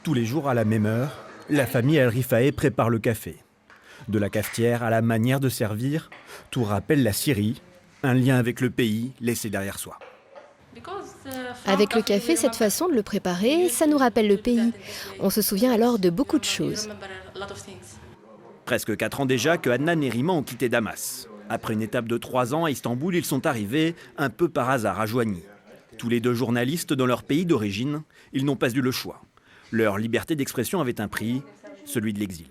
Tous les jours à la même heure, la famille El Rifaé prépare le café. De la cafetière à la manière de servir, tout rappelle la Syrie, un lien avec le pays laissé derrière soi. Avec le café, cette façon de le préparer, ça nous rappelle le pays. On se souvient alors de beaucoup de choses. Presque 4 ans déjà que Adnan et Rima ont quitté Damas. Après une étape de 3 ans à Istanbul, ils sont arrivés un peu par hasard à Joigny. Tous les deux journalistes dans leur pays d'origine, ils n'ont pas eu le choix. Leur liberté d'expression avait un prix, celui de l'exil.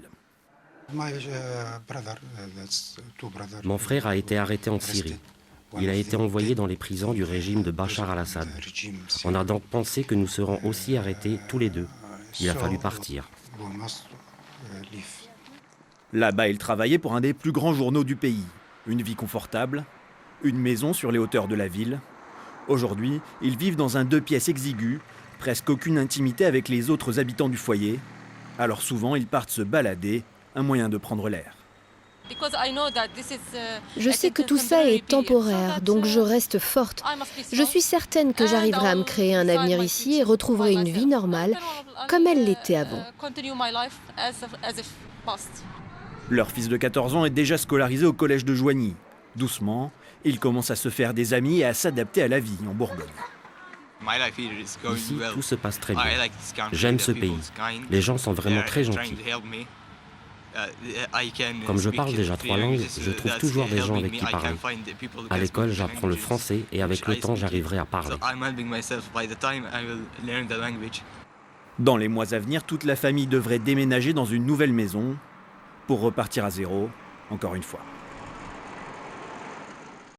Mon frère a été arrêté en Syrie. Il a été envoyé dans les prisons du régime de Bachar al-Assad. On a donc pensé que nous serons aussi arrêtés tous les deux. Il a fallu partir. Là-bas, ils travaillaient pour un des plus grands journaux du pays. Une vie confortable, une maison sur les hauteurs de la ville. Aujourd'hui, ils vivent dans un 2 pièces exigu, presque aucune intimité avec les autres habitants du foyer. Alors souvent, ils partent se balader, un moyen de prendre l'air. Je sais que tout ça est temporaire, donc je reste forte. Je suis certaine que j'arriverai à me créer un avenir ici et retrouverai une vie normale, comme elle l'était avant. Leur fils de 14 ans est déjà scolarisé au collège de Joigny. Doucement, il commence à se faire des amis et à s'adapter à la vie en Bourgogne. Ici, tout se passe très bien. J'aime ce pays. Les gens sont vraiment très gentils. Comme je parle déjà 3 langues, je trouve toujours des gens avec qui parler. À l'école, j'apprends le français et avec le temps, j'arriverai à parler. Dans les mois à venir, toute la famille devrait déménager dans une nouvelle maison pour repartir à zéro, encore une fois.